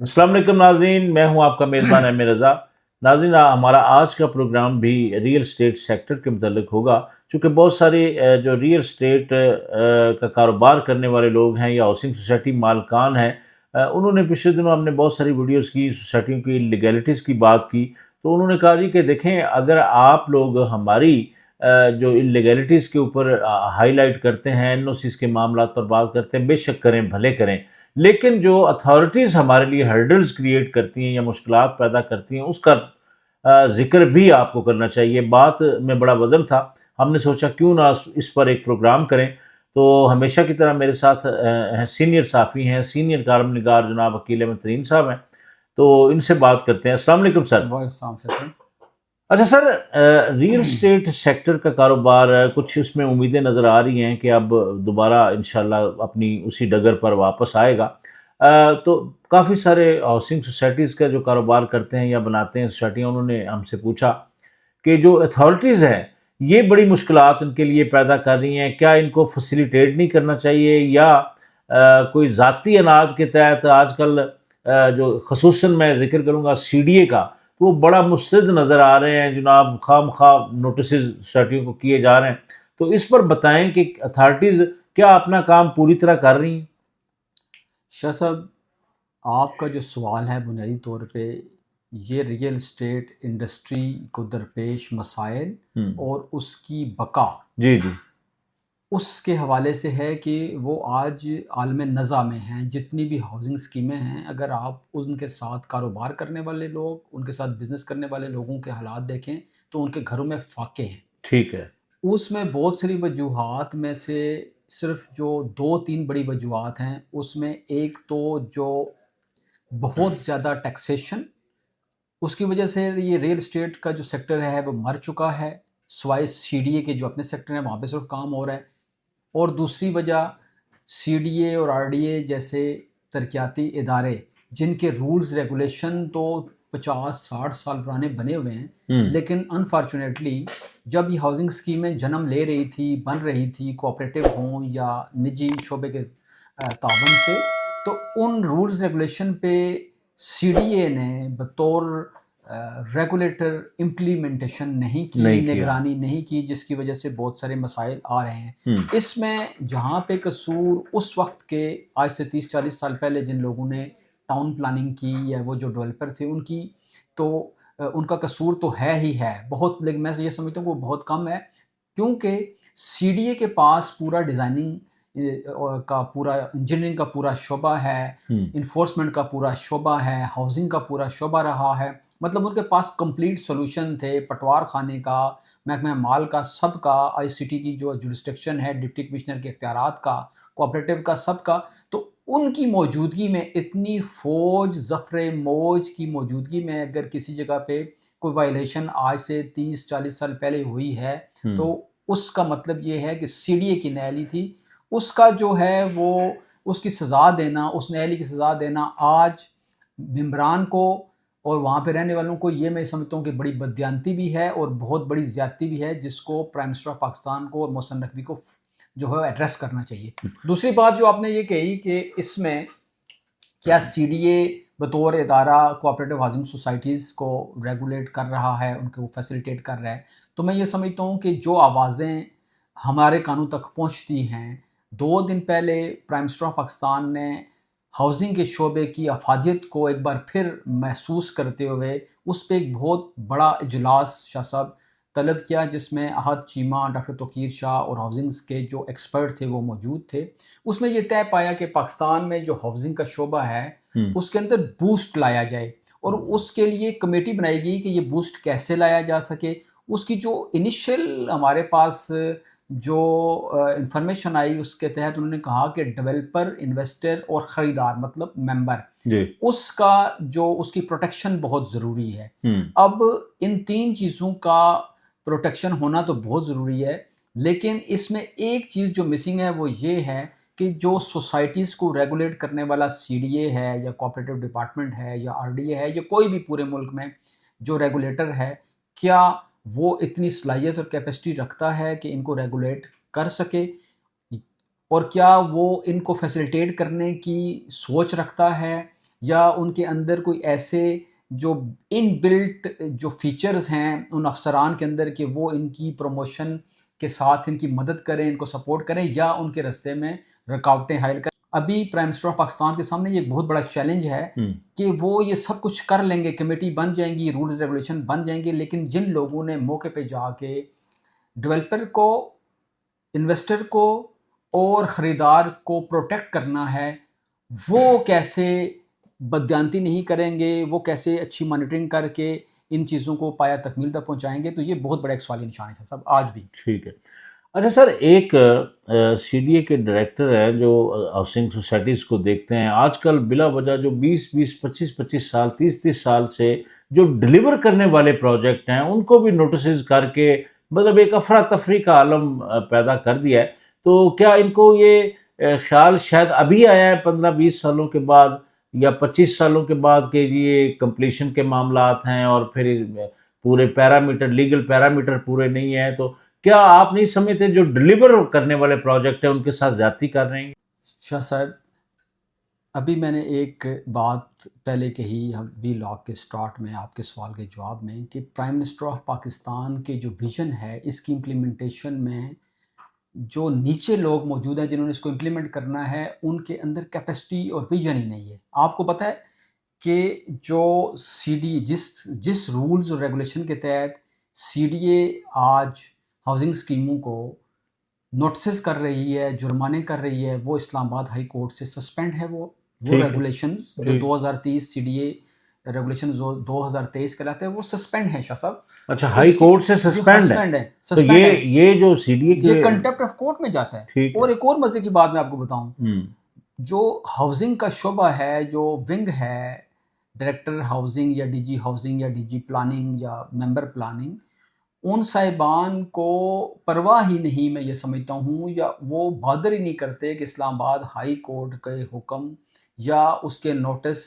السلام علیکم ناظرین، میں ہوں آپ کا میزبان احمد رضا۔ ناظرین، ہمارا آج کا پروگرام بھی ریئل اسٹیٹ سیکٹر کے متعلق ہوگا، چونکہ بہت سارے جو ریئل اسٹیٹ کا کاروبار کرنے والے لوگ ہیں یا ہاؤسنگ سوسائٹی مالکان ہیں، انہوں نے پچھلے دنوں ہم نے بہت ساری ویڈیوز کی، سوسائٹیوں کی لیگیلٹیز کی بات کی، تو انہوں نے کہا جی کہ دیکھیں، اگر آپ لوگ ہماری جو انلیگیلٹیز کے اوپر ہائی لائٹ کرتے ہیں، این او سیز کے معاملات پر بات کرتے ہیں، بے شک کریں، بھلے کریں، لیکن جو اتھارٹیز ہمارے لیے ہرڈلز کریٹ کرتی ہیں یا مشکلات پیدا کرتی ہیں، اس کا ذکر بھی آپ کو کرنا چاہیے۔ بات میں بڑا وزن تھا، ہم نے سوچا کیوں نہ اس پر ایک پروگرام کریں۔ تو ہمیشہ کی طرح میرے ساتھ سینئر صحافی ہیں، سینئر کالم نگار جناب عقیل احمد ترین صاحب ہیں، تو ان سے بات کرتے ہیں۔ السلام علیکم سر۔ السلام علیکم۔ اچھا سر، ریئل اسٹیٹ سیکٹر کا کاروبار، کچھ اس میں امیدیں نظر آ رہی ہیں کہ اب دوبارہ انشاءاللہ اپنی اسی ڈگر پر واپس آئے گا، تو کافی سارے ہاؤسنگ سوسائٹیز کا جو کاروبار کرتے ہیں یا بناتے ہیں سوسائٹیاں، انہوں نے ہم سے پوچھا کہ جو اتھارٹیز ہیں یہ بڑی مشکلات ان کے لیے پیدا کر رہی ہیں، کیا ان کو فیسیلیٹیٹ نہیں کرنا چاہیے، یا کوئی ذاتی اناد کے تحت آج کل جو خصوصاً میں ذکر کروں گا سی ڈی اے کا، وہ بڑا مسترد نظر آ رہے ہیں جناب، خواہ مخواہ نوٹسز سوسائٹیوں کو کیے جا رہے ہیں، تو اس پر بتائیں کہ اتھارٹیز کیا اپنا کام پوری طرح کر رہی ہیں؟ شاہ صاحب، آپ کا جو سوال ہے بنیادی طور پہ یہ ریئل اسٹیٹ انڈسٹری کو درپیش مسائل اور اس کی بقا جی جی اس کے حوالے سے ہے کہ وہ آج عالم نزا میں ہیں۔ جتنی بھی ہاؤسنگ اسکیمیں ہیں، اگر آپ ان کے ساتھ کاروبار کرنے والے لوگ، ان کے ساتھ بزنس کرنے والے لوگوں کے حالات دیکھیں تو ان کے گھروں میں فاقے ہیں۔ ٹھیک ہے۔ اس میں بہت ساری وجوہات میں سے صرف جو 2-3 بڑی وجوہات ہیں، اس میں ایک تو جو بہت زیادہ ٹیکسیشن، اس کی وجہ سے یہ ریل اسٹیٹ کا جو سیکٹر ہے وہ مر چکا ہے، سوائے سی ڈی اے کے جو اپنے سیکٹر ہیں وہاں پہ صرف کام ہو رہا ہے۔ اور دوسری وجہ سی ڈی اے اور آر ڈی اے جیسے ترقیاتی ادارے جن کے رولز ریگولیشن تو 50-60 سال پرانے بنے ہوئے ہیں، لیکن انفارچونیٹلی جب یہ ہاؤسنگ اسکیمیں جنم لے رہی تھی، بن رہی تھی، کوآپریٹو ہوں یا نجی شعبے کے تعاون سے، تو ان رولز ریگولیشن پہ سی ڈی اے نے بطور ریگولیٹر امپلیمنٹیشن نہیں کی، نگرانی نہیں کی، جس کی وجہ سے بہت سارے مسائل آ رہے ہیں۔ اس میں جہاں پہ قصور اس وقت کے آج سے 30-40 سال پہلے جن لوگوں نے ٹاؤن پلاننگ کی یا وہ جو ڈیولپر تھے ان کی، تو ان کا قصور تو ہے ہی ہے بہت، لیکن میں یہ سمجھتا ہوں کہ وہ بہت کم ہے، کیونکہ سی ڈی اے کے پاس پورا ڈیزائننگ کا پورا، انجینئرنگ کا پورا شعبہ ہے، انفورسمنٹ کا پورا شعبہ ہے، ہاؤسنگ کا پورا شعبہ رہا ہے، مطلب ان کے پاس کمپلیٹ سولوشن تھے، پٹوار خانے کا، محکمہ مال کا، سب کا، آئی سی ٹی کی جو جورسڈکشن ہے، ڈپٹی کمشنر کے اختیارات کا، کوآپریٹو کا، سب کا۔ تو ان کی موجودگی میں اتنی فوج، ظفر موج کی موجودگی میں اگر کسی جگہ پہ کوئی وائلیشن آج سے 30-40 سال پہلے ہوئی ہے تو اس کا مطلب یہ ہے کہ سی ڈی اے کی نااہلی تھی۔ اس کا جو ہے وہ اس کی سزا دینا، اس نااہلی کی سزا دینا آج ممبران کو اور وہاں پہ رہنے والوں کو، یہ میں سمجھتا ہوں کہ بڑی بددیانتی بھی ہے اور بہت بڑی زیادتی بھی ہے، جس کو پرائم منسٹر آف پاکستان کو اور محسن نقوی کو جو ہے ایڈریس کرنا چاہیے۔ دوسری بات جو آپ نے یہ کہی کہ اس میں کیا سی ڈی اے بطور ادارہ کوآپریٹو ہاؤسنگ سوسائٹیز کو ریگولیٹ کر رہا ہے، ان کو فیسیلیٹیٹ کر رہا ہے، تو میں یہ سمجھتا ہوں کہ جو آوازیں ہمارے کانوں تک پہنچتی ہیں، 2 دن پہلے پرائم منسٹر آف پاکستان نے ہاؤسنگ کے شعبے کی افادیت کو ایک بار پھر محسوس کرتے ہوئے اس پہ ایک بہت بڑا اجلاس شاہ صاحب طلب کیا، جس میں احد چیمہ، ڈاکٹر توقیر شاہ اور ہاؤسنگز کے جو ایکسپرٹ تھے وہ موجود تھے۔ اس میں یہ طے پایا کہ پاکستان میں جو ہاؤسنگ کا شعبہ ہے اس کے اندر بوسٹ لایا جائے، اور اس کے لیے کمیٹی بنائی گئی کہ یہ بوسٹ کیسے لایا جا سکے۔ اس کی جو انیشل ہمارے پاس جو انفارمیشن آئی، اس کے تحت انہوں نے کہا کہ ڈیولپر، انویسٹر اور خریدار مطلب ممبر، اس کا جو اس کی پروٹیکشن بہت ضروری ہے۔ اب ان 3 چیزوں کا پروٹیکشن ہونا تو بہت ضروری ہے، لیکن اس میں ایک چیز جو مسنگ ہے وہ یہ ہے کہ جو سوسائٹیز کو ریگولیٹ کرنے والا سی ڈی اے ہے یا کوآپریٹو ڈپارٹمنٹ ہے یا آر ڈی اے ہے یا کوئی بھی پورے ملک میں جو ریگولیٹر ہے، کیا وہ اتنی صلاحیت اور کیپیسٹی رکھتا ہے کہ ان کو ریگولیٹ کر سکے، اور کیا وہ ان کو فیسیلیٹیٹ کرنے کی سوچ رکھتا ہے، یا ان کے اندر کوئی ایسے جو ان بلٹ جو فیچرز ہیں ان افسران کے اندر کہ وہ ان کی پروموشن کے ساتھ ان کی مدد کریں، ان کو سپورٹ کریں، یا ان کے راستے میں رکاوٹیں حائل کریں؟ ابھی پرائم منسٹر آف پاکستان کے سامنے یہ ایک بہت بڑا چیلنج ہے کہ وہ یہ سب کچھ کر لیں گے، کمیٹی بن جائیں گی، رولز ریگولیشن بن جائیں گے، لیکن جن لوگوں نے موقع پہ جا کے ڈیولپر کو، انویسٹر کو اور خریدار کو پروٹیکٹ کرنا ہے، وہ کیسے بددیانتی نہیں کریں گے، وہ کیسے اچھی مانیٹرنگ کر کے ان چیزوں کو پایا تکمیل تک پہنچائیں گے؟ تو یہ بہت بڑا ایک سوالی نشان ہے صاحب آج بھی۔ ٹھیک ہے۔ اچھا سر، ایک سی ڈی اے کے ڈائریکٹر ہیں جو ہاؤسنگ سوسائٹیز کو دیکھتے ہیں، آج کل بلا وجہ جو 25 سال 30 سال سے جو ڈلیور کرنے والے پروجیکٹ ہیں ان کو بھی نوٹسز کر کے مطلب ایک افراتفری کا عالم پیدا کر دیا ہے، تو کیا ان کو یہ خیال شاید ابھی آیا ہے 15-20 سالوں کے بعد یا 25 سالوں کے بعد کہ یہ کمپلیشن کے معاملات ہیں اور پھر پورے پیرامیٹر، لیگل پیرامیٹر پورے نہیں ہیں، تو کیا آپ نہیں سمجھتے جو ڈلیور کرنے والے پروجیکٹ ہیں ان کے ساتھ زیادتی کر رہے ہیں؟ شاہ صاحب، ابھی میں نے ایک بات پہلے کہی ابھی لاگ کے سٹارٹ میں آپ کے سوال کے جواب میں کہ پرائم منسٹر آف پاکستان کے جو ویژن ہے اس کی امپلیمنٹیشن میں جو نیچے لوگ موجود ہیں جنہوں نے اس کو امپلیمنٹ کرنا ہے ان کے اندر کیپیسٹی اور ویژن ہی نہیں ہے۔ آپ کو پتہ ہے کہ جو سی ڈی جس رولز اور ریگولیشن کے تحت سی ڈی اے آج ہاؤسنگ اسکیموں کو نوٹسز کر رہی ہے، جرمانے کر رہی ہے، وہ اسلام آباد ہائی کورٹ سے سسپینڈ ہے۔ وہ ریگولیشنز جو 2030 سی ڈی اے ریگولیشن 2023 کہلاتے ہیں وہ سسپینڈ ہیں شاہ صاحب۔ اچھا، ہائی کورٹ سے سسپینڈ ہے، تو یہ جو سی ڈی اے یہ کنٹیمپٹ آف کورٹ میں جاتا ہے۔ اور ایک اور مزے کی بات میں آپ کو بتاؤں، جو ہاؤسنگ کا شعبہ ہے، جو ونگ ہے ڈائریکٹر ہاؤسنگ یا ڈی جی ہاؤسنگ یا ڈی جی پلاننگ یا ممبر پلاننگ، ان صاحبان کو پرواہ ہی نہیں، میں یہ سمجھتا ہوں، یا وہ بادر ہی نہیں کرتے کہ اسلام آباد ہائی کورٹ کے حکم یا اس کے نوٹس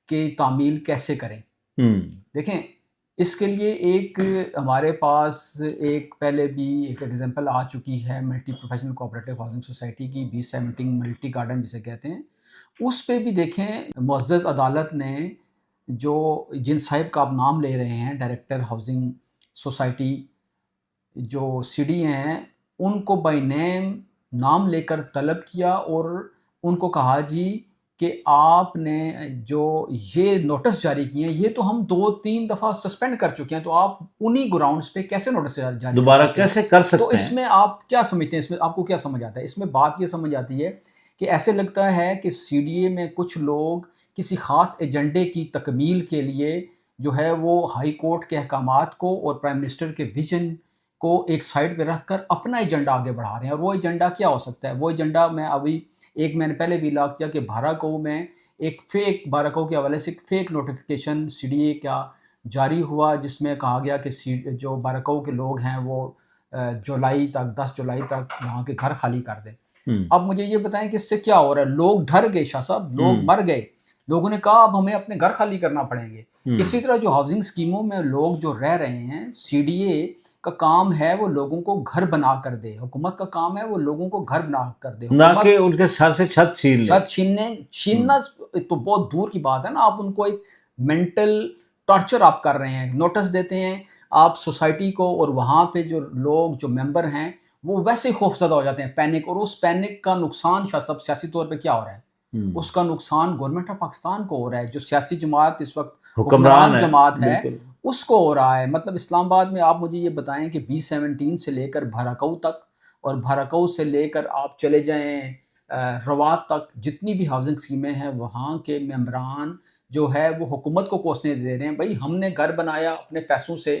کی تعمیل کیسے کریں۔ دیکھیں، اس کے لیے ایک ہمارے پاس ایک پہلے بھی ایک ایگزامپل آ چکی ہے multi professional cooperative housing society کی، B17 ملٹی گارڈن جسے کہتے ہیں۔ اس پہ بھی دیکھیں معزز عدالت نے جو جن صاحب کا آپ نام لے رہے ہیں ڈائریکٹر ہاؤسنگ سوسائٹی جو سی ڈی ہیں، ان کو بائی نیم نام لے کر طلب کیا اور ان کو کہا جی کہ آپ نے جو یہ نوٹس جاری کیے ہیں یہ تو ہم 2-3 دفعہ سسپینڈ کر چکے ہیں، تو آپ انہی گراؤنڈز پہ کیسے نوٹس جاری دوبارہ کیسے کر سکتے ہیں؟ تو اس میں آپ کیا سمجھتے ہیں، اس میں آپ کو کیا سمجھ آتا ہے؟ اس میں بات یہ سمجھ آتی ہے کہ ایسے لگتا ہے کہ سی ڈی اے میں کچھ لوگ کسی خاص ایجنڈے کی تکمیل کے لیے جو ہے وہ ہائی کورٹ کے احکامات کو اور پرائم منسٹر کے ویژن کو ایک سائڈ پہ رکھ کر اپنا ایجنڈا آگے بڑھا رہے ہیں۔ اور وہ ایجنڈا کیا ہو سکتا ہے؟ وہ ایجنڈا میں نے پہلے بھی لاگ کیا کہ بھاراکو میں ایک فیک بھاراکو کے حوالے سے ایک fake notification C D A کا جاری ہوا جس میں کہا گیا کہ جو بھاراکو کے لوگ ہیں وہ 10 جولائی تک وہاں کے گھر خالی کر دیں۔ اب مجھے یہ بتائیں کہ اس سے کیا ہو رہا ہے؟ لوگ ڈر گئے شاہ صاحب، لوگ مر گئے، لوگوں نے کہا اب ہمیں اپنے گھر خالی کرنا پڑیں گے۔ اسی طرح جو ہاؤسنگ اسکیموں میں لوگ جو رہ رہے ہیں، سی ڈی اے کا کام ہے وہ لوگوں کو گھر بنا کر دے، حکومت کا کام ہے وہ لوگوں کو گھر بنا کر دے، نہ کہ ان کے سر سے چھت چھیننا تو بہت دور کی بات ہے نا۔ آپ ان کو ایک مینٹل ٹارچر آپ کر رہے ہیں، نوٹس دیتے ہیں آپ سوسائٹی کو، اور وہاں پہ جو لوگ جو ممبر ہیں وہ ویسے ہی خوفزدہ ہو جاتے ہیں، پینک، اور اس پینک کا نقصان شاہ صاحب سیاسی طور پہ کیا ہو رہا ہے؟ اس کا نقصان گورنمنٹ آف پاکستان کو ہو رہا ہے، جو سیاسی جماعت اس وقت حکمران جماعت ہے اس کو ہو رہا ہے۔ مطلب اسلام آباد میں آپ مجھے یہ بتائیں کہ B17 سے لے کر بھاراکو تک، اور بھاراکو سے لے کر آپ چلے جائیں روات تک، جتنی بھی ہاؤسنگ اسکیمیں ہیں وہاں کے ممبران جو ہے وہ حکومت کو کوسنے دے رہے ہیں، بھائی ہم نے گھر بنایا اپنے پیسوں سے،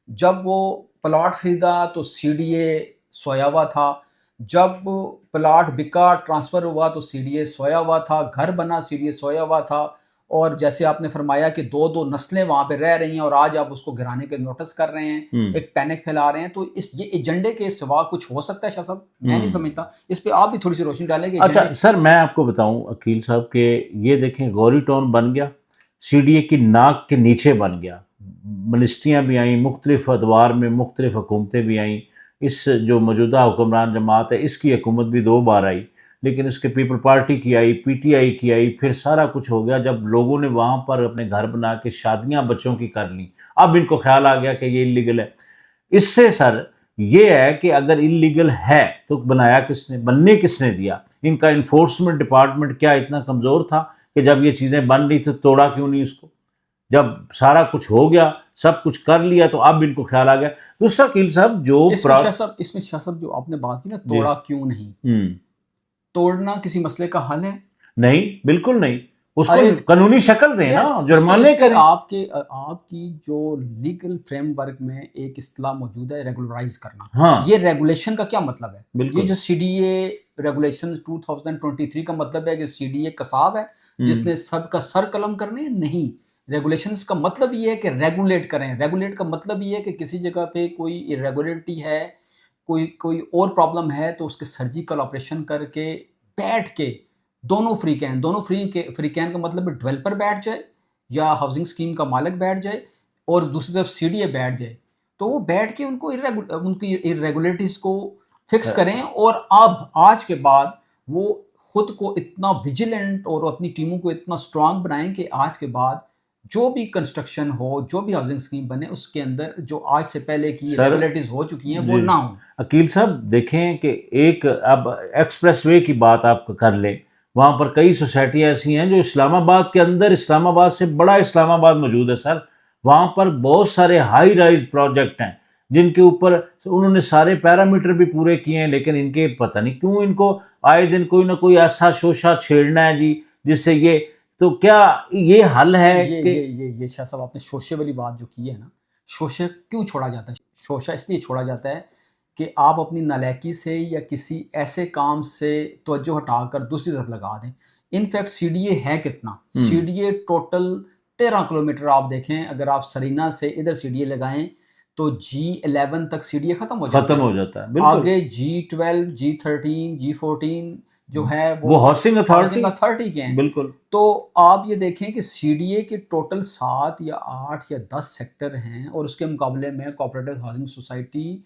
جب وہ پلاٹ خریدا تو سی ڈی اے سویا ہوا تھا، جب پلاٹ بکا ٹرانسفر ہوا تو سی ڈی اے سویا ہوا تھا، گھر بنا سی ڈی اے سویا ہوا تھا، اور جیسے آپ نے فرمایا کہ 2 نسلیں وہاں پہ رہ رہی ہیں اور آج آپ اس کو گرانے کے نوٹس کر رہے ہیں، ایک پینک پھیلا رہے ہیں، تو یہ ایجنڈے کے سوا کچھ ہو سکتا ہے شاہ صاحب؟ میں نہیں سمجھتا، اس پہ آپ بھی تھوڑی سی روشنی ڈالیں گے۔ اچھا سر، میں آپ کو بتاؤں عقیل صاحب کہ یہ دیکھیں گوری ٹاؤن بن گیا، سی ڈی اے کی ناک کے نیچے بن گیا، منسٹریاں بھی آئیں، مختلف ادوار میں مختلف حکومتیں بھی آئیں، اس جو موجودہ حکمران جماعت ہے اس کی حکومت بھی 2 بار آئی، لیکن اس کے پیپل پارٹی کی آئی, پی ٹی آئی کی آئی, پھر سارا کچھ ہو گیا جب لوگوں نے وہاں پر اپنے گھر بنا کے شادیاں بچوں کی کر لیں. اب ان کو خیال آ گیا کہ یہ انلیگل ہے. اس سے سر یہ ہے کہ اگر انلیگل ہے تو بنایا کس نے, بننے کس نے دیا؟ ان کا انفورسمنٹ ڈپارٹمنٹ کیا اتنا کمزور تھا کہ جب یہ چیزیں بن رہی تھی توڑا کیوں نہیں اس کو؟ جب سارا کچھ ہو گیا, سب کچھ کر لیا, تو اب ان کو خیال آ گیا. دوسرا کیل صاحب جو اس میں شاہ صاحب جو آپ نے بات کی نا, توڑا کیوں نہیں, توڑنا کسی مسئلے کا حل ہے؟ نہیں, بالکل نہیں. اس کو قانونی شکل دیں نا, جرمانے کریں. آپ کی جو لیگل فریم ورک میں ایک اصطلاح موجود ہے ریگولرائز کرنا. ہاں, یہ ریگولیشن کا کیا مطلب ہے؟ بالکل. یہ جو سی ڈی اے ریگولیشن 2023 کا مطلب ہے کہ سی ڈی اے قصاب ہے جس نے سب کا سر قلم کرنے؟ نہیں. ریگولیشنز کا مطلب یہ ہے کہ ریگولیٹ کریں. ریگولیٹ کا مطلب یہ ہے کہ کسی جگہ پہ کوئی ایریگولیرٹی ہے, کوئی اور پرابلم ہے, تو اس کے سرجیکل آپریشن کر کے بیٹھ کے دونوں فریقین کا مطلب ڈیولپر بیٹھ جائے یا ہاؤسنگ اسکیم کا مالک بیٹھ جائے اور دوسری طرف سی ڈی اے بیٹھ جائے, تو وہ بیٹھ کے ان کی ایریگولیرٹیز کو فکس کریں. اور اب آج کے بعد وہ خود کو اتنا ویجیلنٹ اور اپنی ٹیموں کو اتنا اسٹرانگ بنائیں کہ آج کے بعد جو بھی کنسٹرکشن ہو, جو بھی ہاؤسنگ اسکیم بنے, اس کے اندر جو آج سے پہلے کی ریگولیٹیز ہو چکی ہیں وہ نہ ہوں. عقیل صاحب دیکھیں کہ ایک اب ایکسپریس وے کی بات آپ کر لیں, وہاں پر کئی سوسائٹیاں ایسی ہیں جو اسلام آباد کے اندر, اسلام آباد سے بڑا اسلام آباد موجود ہے سر, وہاں پر بہت سارے ہائی رائز پروجیکٹ ہیں جن کے اوپر انہوں نے سارے پیرامیٹر بھی پورے کیے ہیں, لیکن ان کے پتہ نہیں کیوں ان کو آئے دن کوئی نہ کوئی ایسا شوشہ چھیڑنا ہے جی جس سے یہ, تو کیا یہ حل ہے؟ یہ شاہ صاحب آپ نے شوشے والی بات جو کی ہے نا, شوشے کیوں چھوڑا جاتا ہے؟ شوشہ اس لیے چھوڑا جاتا ہے کہ آپ اپنی نالائکی سے یا کسی ایسے کام سے توجہ ہٹا کر دوسری طرف لگا دیں. انفیکٹ سی ڈی اے ہے کتنا؟ C D A total 13 kilometre آپ دیکھیں, اگر آپ سرینا سے ادھر سی ڈی اے لگائیں تو G11 تک سی ڈی اے ختم ہو جاتا ہے. آگے G12, G13, G14 جو ہے وہ ہاؤسنگ اتھارٹی کے ہیں. بالکل. تو آپ یہ دیکھیں کہ سی ڈی اے کے ٹوٹل 7 یا 8 یا 10 سیکٹر ہیں, اور اس کے مقابلے میں کوآپریٹو ہاؤسنگ سوسائٹی,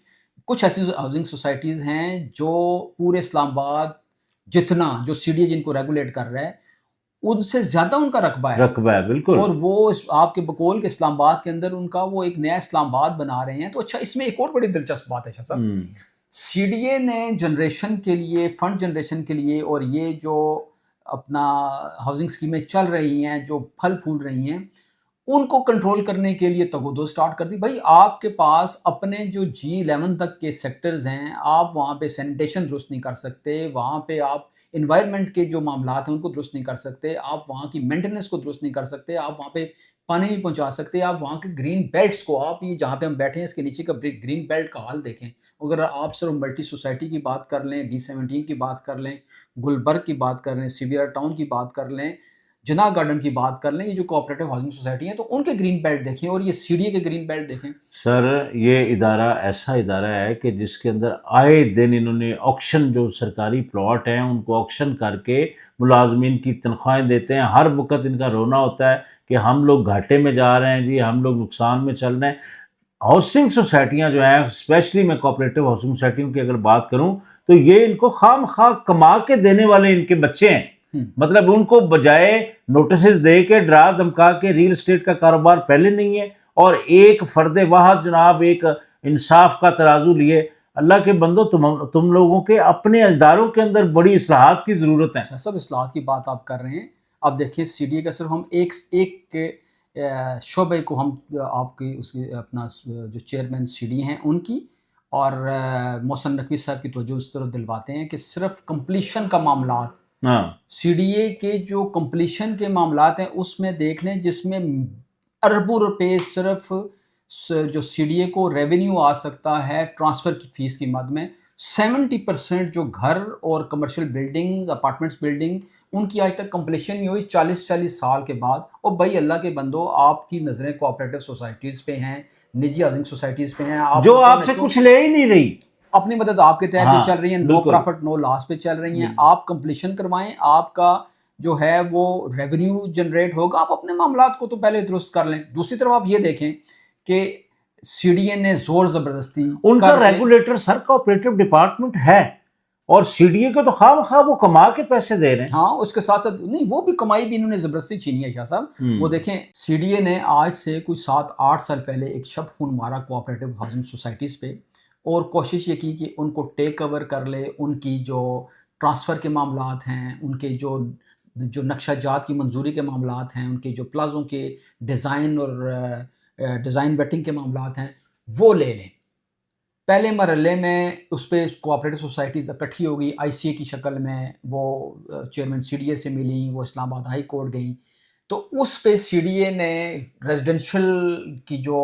کچھ ایسی ہاؤسنگ سوسائٹیز ہیں جو پورے اسلام آباد جتنا جو سی ڈی اے جن کو ریگولیٹ کر رہا ہے ان سے زیادہ ان کا رقبہ ہے. بالکل. اور وہ آپ کے بقول کے اسلام آباد کے اندر ان کا وہ ایک نیا اسلام آباد بنا رہے ہیں. تو اچھا, اس میں ایک اور بڑی دلچسپ بات ہے شاہ صاحب, سی ڈی اے نے جنریشن کے لیے, فنڈ جنریشن کے لیے, اور یہ جو اپنا ہاؤسنگ اسکیمیں چل رہی ہیں جو پھل پھول رہی ہیں, ان کو کنٹرول کرنے کے لیے تگودو سٹارٹ کر دی. بھائی آپ کے پاس اپنے جو G11 تک کے سیکٹرز ہیں, آپ وہاں پہ سینیٹیشن درست نہیں کر سکتے, وہاں پہ آپ انوائرمنٹ کے جو معاملات ہیں ان کو درست نہیں کر سکتے, آپ وہاں کی مینٹیننس کو درست نہیں کر سکتے, آپ وہاں پہ پانی نہیں پہنچا سکتے, آپ وہاں کے گرین بیلٹس کو, آپ یہ جہاں پہ ہم بیٹھے ہیں اس کے نیچے کا گرین بیلٹ کا حال دیکھیں. اگر آپ صرف ملٹی سوسائٹی کی بات کر لیں, D17 کی بات کر لیں, گلبرگ کی بات کر لیں, سیویرا ٹاؤن کی بات کر لیں, جناح گارڈن کی بات کر لیں, یہ جو کوآپریٹو ہاؤسنگ سوسائٹی ہیں تو ان کے گرین بیلٹ دیکھیں, اور یہ سی ڈی اے کے گرین بیلٹ دیکھیں. سر یہ ادارہ ایسا ادارہ ہے کہ جس کے اندر آئے دن انہوں نے آکشن, جو سرکاری پلاٹ ہیں ان کو آکشن کر کے ملازمین کی تنخواہیں دیتے ہیں. ہر وقت ان کا رونا ہوتا ہے کہ ہم لوگ گھاٹے میں جا رہے ہیں جی, ہم لوگ نقصان میں چل رہے ہیں. ہاؤسنگ سوسائٹیاں جو ہیں, اسپیشلی میں کوآپریٹو ہاؤسنگ سوسائٹیوں کی اگر بات کروں تو یہ ان کو خام خواہ کما کے دینے والے ان کے بچے ہیں. مطلب ان کو بجائے نوٹسز دے کے ڈرا دھمکا کے, ریل اسٹیٹ کا کاروبار پہلے نہیں ہے, اور ایک فرد واحد جناب ایک انصاف کا ترازو لیے. اللہ کے بندو, تم لوگوں کے اپنے اداروں کے اندر بڑی اصلاحات کی ضرورت ہے. سب اصلاحات کی بات آپ کر رہے ہیں. اب دیکھیں سی ڈی اے کا صرف ہم ایک شعبے کو ہم آپ کی اس کی اپنا جو چیئرمین سی ڈی ہیں ان کی اور محسن نقوی صاحب کی توجہ اس طرف دلواتے ہیں کہ صرف کمپلیشن کا معاملات, سی ڈی اے کے جو کمپلیشن کے معاملات ہیں اس میں دیکھ لیں, جس میں اربوں روپے صرف جو سی ڈی اے کو ریونیو آ سکتا ہے ٹرانسفر کی فیس کی مد میں, 70% جو گھر اور کمرشل بلڈنگ, اپارٹمنٹس بلڈنگ, ان کی آج تک کمپلیشن نہیں ہوئی 40 سال کے بعد. اور بھائی اللہ کے بندو, آپ کی نظریں کوآپریٹو سوسائٹیز پہ ہیں, نجی ہاؤسنگ سوسائٹیز پہ ہیں, جو آپ سے کچھ لے ہی نہیں رہی, اپنی مدد آپ کے تحت جو چل رہی ہیں, نو پروفٹ نو لاس پہ چل رہی ہیں. آپ کمپلیشن کروائیں, آپ کا جو ہے وہ ریونیو جنریٹ ہوگا, آپ اپنے معاملات کو تو پہلے درست کر لیں. دوسری طرف آپ یہ دیکھیں کہ سی ڈی اے نے زور زبردستی ان کا ریگولیٹر سر کوآپریٹو ڈپارٹمنٹ ہے, اور سی ڈی اے کو تو خواہ مخواہ وہ کما کے پیسے دے رہے ہیں. ہاں اس کے ساتھ ساتھ نہیں، وہ بھی کمائی بھی انہوں نے زبردستی چھینی ہے شاہ صاحب. وہ دیکھیں سی ڈی اے نے آج سے کوئی 7-8 سال پہلے ایک شب خون مارا کوآپریٹو ہاؤسنگ سوسائٹیز پہ، اور کوشش یہ کی کہ ان کو ٹیک اوور کر لے، ان کی جو ٹرانسفر کے معاملات ہیں، ان کے جو نقشہ جات کی منظوری کے معاملات ہیں، ان کے جو پلازوں کے ڈیزائن اور ڈیزائن ویٹنگ کے معاملات ہیں، وہ لے لیں. پہلے مرحلے میں اس پہ کوآپریٹو سوسائٹیز اکٹھی ہو گئی آئی سی اے کی شکل میں، وہ چیئرمین سی ڈی اے سے ملیں، وہ اسلام آباد ہائی کورٹ گئیں، تو اس پہ سی ڈی اے نے ریزیڈنشل کی جو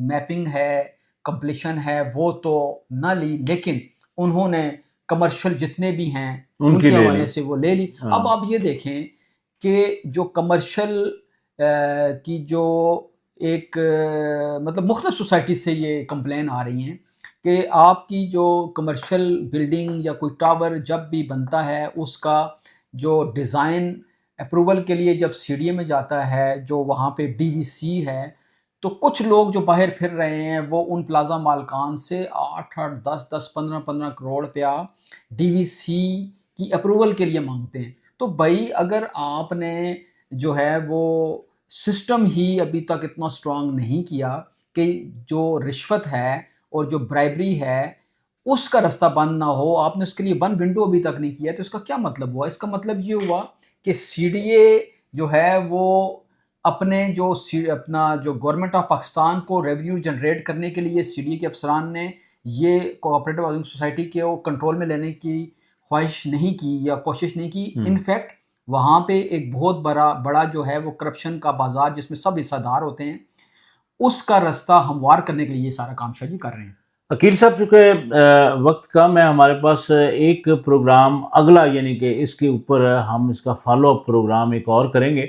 میپنگ ہے، کمپلیشن ہے، وہ تو نہ لی، لیکن انہوں نے کمرشل جتنے بھی ہیں ان کے حوالے سے وہ لے لی. اب آپ یہ دیکھیں کہ جو کمرشل کی جو ایک مطلب مختلف سوسائٹی سے یہ کمپلین آ رہی ہیں کہ آپ کی جو کمرشل بلڈنگ یا کوئی ٹاور جب بھی بنتا ہے، اس کا جو ڈیزائن اپروول کے لیے جب سی ڈی اے میں جاتا ہے، جو وہاں پہ ڈی وی سی ہے، تو کچھ لوگ جو باہر پھر رہے ہیں وہ ان پلازا مالکان سے 8-8 10-10 15-15 کروڑ روپیہ ڈی وی سی کی اپروول کے لیے مانگتے ہیں. تو بھائی اگر آپ نے جو ہے وہ سسٹم ہی ابھی تک اتنا اسٹرانگ نہیں کیا کہ جو رشوت ہے اور جو برائبری ہے اس کا رستہ بند نہ ہو، آپ نے اس کے لیے بند ونڈو ابھی تک نہیں کیا، تو اس کا کیا مطلب ہوا؟ اس کا مطلب یہ ہوا کہ سی ڈی اے جو ہے وہ اپنے اپنا جو گورنمنٹ آف پاکستان کو ریونیو جنریٹ کرنے کے لیے سی ڈی اے کے افسران نے یہ کوآپریٹو ہاؤسنگ سوسائٹی کے کنٹرول میں لینے کی خواہش نہیں کی یا کوشش نہیں کی. انفیکٹ وہاں پہ ایک بہت بڑا جو ہے وہ کرپشن کا بازار جس میں سب حصہ دار ہوتے ہیں، اس کا رستہ ہموار کرنے کے لیے یہ سارا کام شاہ جی کر رہے ہیں. عقیل صاحب چونکہ وقت کم ہے ہمارے پاس، ایک پروگرام اگلا یعنی کہ اس کے اوپر ہم اس کا فالو اپ پروگرام ایک اور کریں گے.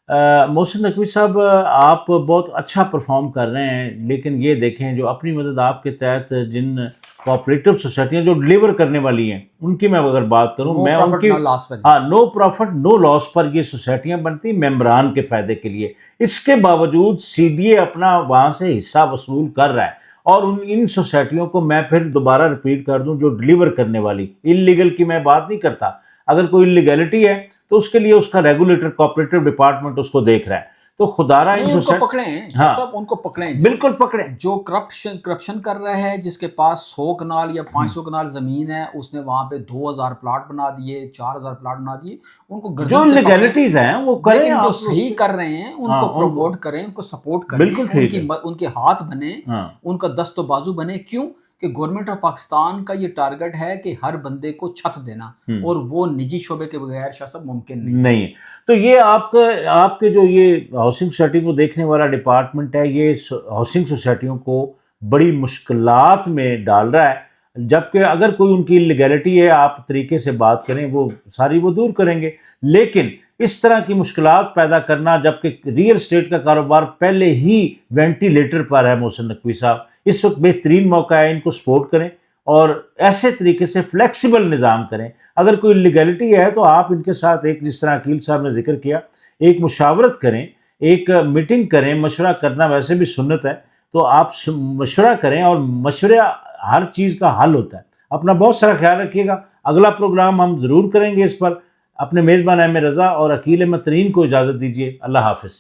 محسن نقوی صاحب، آپ بہت اچھا پرفارم کر رہے ہیں، لیکن یہ دیکھیں جو اپنی مدد آپ کے تحت جن کوآپریٹو سوسائٹیاں جو ڈلیور کرنے والی ہیں ان کی میں اگر بات کروں، میں ان کی نو پروفٹ نو لاس پر یہ سوسائٹیاں بنتی ممبران کے فائدے کے لیے. اس کے باوجود سی ڈی اے اپنا وہاں سے حصہ وصول کر رہا ہے، اور ان سوسائٹیوں کو میں پھر دوبارہ ریپیٹ کر دوں جو ڈلیور کرنے والی، انلیگل کی میں بات نہیں کرتا، اگر کوئی انلیگلٹی ہے تو اس کے لیے اس کا ریگولیٹر کوآپریٹو ڈپارٹمنٹ اس کو دیکھ رہا ہے. تو خدارہ ان کو پکڑیں، سب ان کو پکڑیں، بالکل پکڑیں. جو کرپشن کر رہا ہے، جس کے پاس 100 کنال یا 500 کنال زمین ہے، اس نے وہاں پہ 2000 پلاٹ بنا دیے، 4000 پلاٹ بنا دیے، ان کو جو انلیگلٹیز ہیں وہ کریں. لیکن جو صحیح کر رہے ہیں ان کو پروموٹ کریں، ان کو سپورٹ کریں، ان کے ہاتھ بنے، ان کا دست و بازو بنے. کیوں کہ گورنمنٹ آف پاکستان کا یہ ٹارگٹ ہے کہ ہر بندے کو چھت دینا، اور وہ نجی شعبے کے بغیر شاہ صاحب ممکن نہیں ہے. تو یہ آپ کے جو یہ ہاؤسنگ سوسائٹی کو دیکھنے والا ڈپارٹمنٹ ہے، یہ ہاؤسنگ سوسائٹیوں کو بڑی مشکلات میں ڈال رہا ہے، جبکہ اگر کوئی ان کی انلیگلٹی ہے آپ طریقے سے بات کریں وہ ساری وہ دور کریں گے. لیکن اس طرح کی مشکلات پیدا کرنا، جبکہ ریئل اسٹیٹ کا کاروبار پہلے ہی وینٹیلیٹر پر ہے، محسن نقوی صاحب اس وقت بہترین موقع ہے، ان کو سپورٹ کریں اور ایسے طریقے سے فلیکسیبل نظام کریں. اگر کوئی انلیگلٹی ہے تو آپ ان کے ساتھ ایک، جس طرح عقیل صاحب نے ذکر کیا، ایک مشاورت کریں، ایک میٹنگ کریں. مشورہ کرنا ویسے بھی سنت ہے، تو آپ مشورہ کریں، اور مشورہ ہر چیز کا حل ہوتا ہے. اپنا بہت سارا خیال رکھیے گا. اگلا پروگرام ہم ضرور کریں گے اس پر. اپنے میزبان احمد رضا اور عقیل احمد ترین کو اجازت دیجیے. اللہ حافظ.